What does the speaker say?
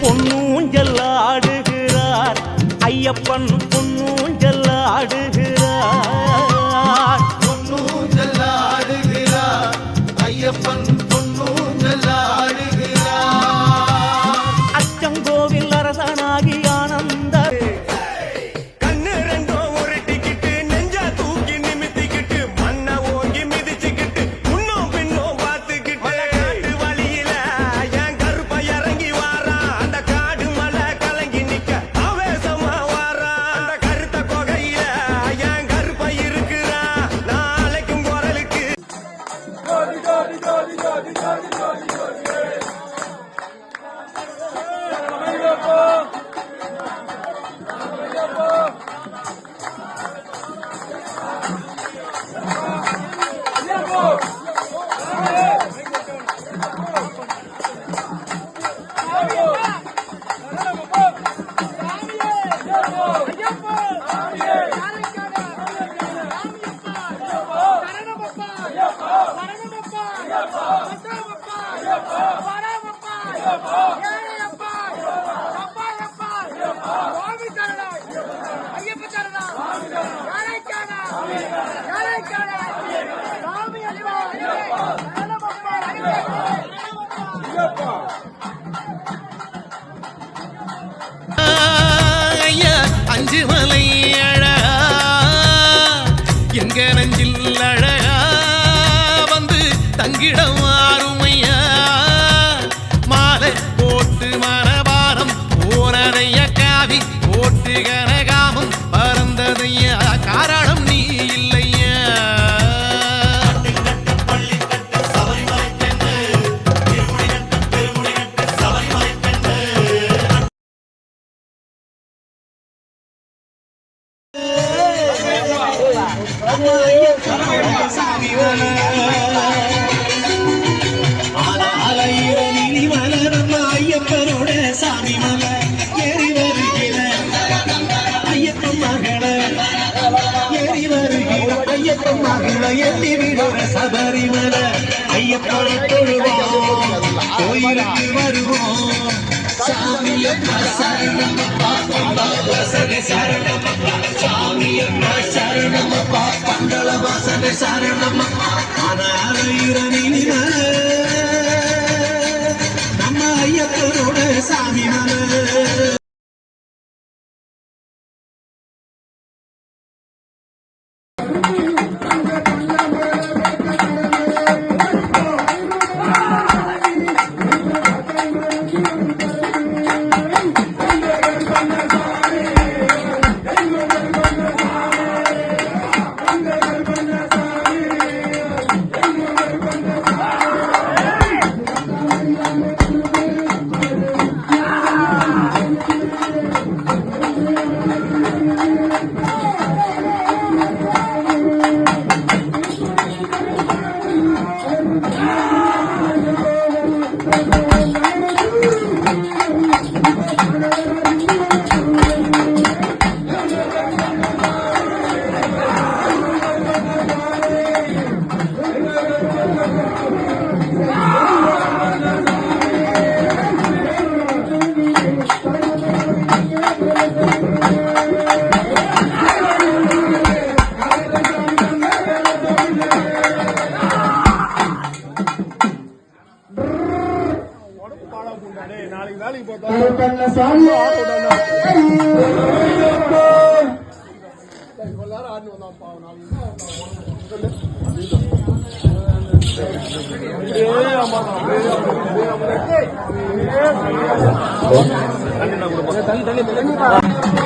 பொன்னூஞ்சல் ஆடுகிறார் ஐயப்பன் பொன்னூஞ்சல் ஆடுகிறார் பொன்னூஞ்சல் ஆடுகிறார் ஐயப்பன் பொன்னூஞ்சல் ஆடுகிறார் அச்சங்கோவில் அரசனாகி ஆனந்த அஞ்சுமலை அழகா எங்க நெஞ்சில் அழகா வந்து தங்கிடம் ஆறுமையா மாலை போட்டு மனபாரம் போனதைய காவி போட்டு கனகாமம் பறந்ததையா காரணம் நீ இல்லையா ஐயப்பனோட சாமி மலை ஏறி வருகிற ஐயப்பன் மகள ஏறி வருகிற ஐயப்பன் மகள எட்டி விடுற சபரிமலை ஐயப்பனை தொழுவோம் கோயிலுக்கு வருவோம் சாமியம்மா சரணமப்பா பந்தளவாசனே சரணமப்பா சாமியம்மா சரணமப்பா பந்தளவாசனே சரணமப்பா அனாயிரனின் நம்ம ஐயப்பனோட சாமி மலை தண்ணி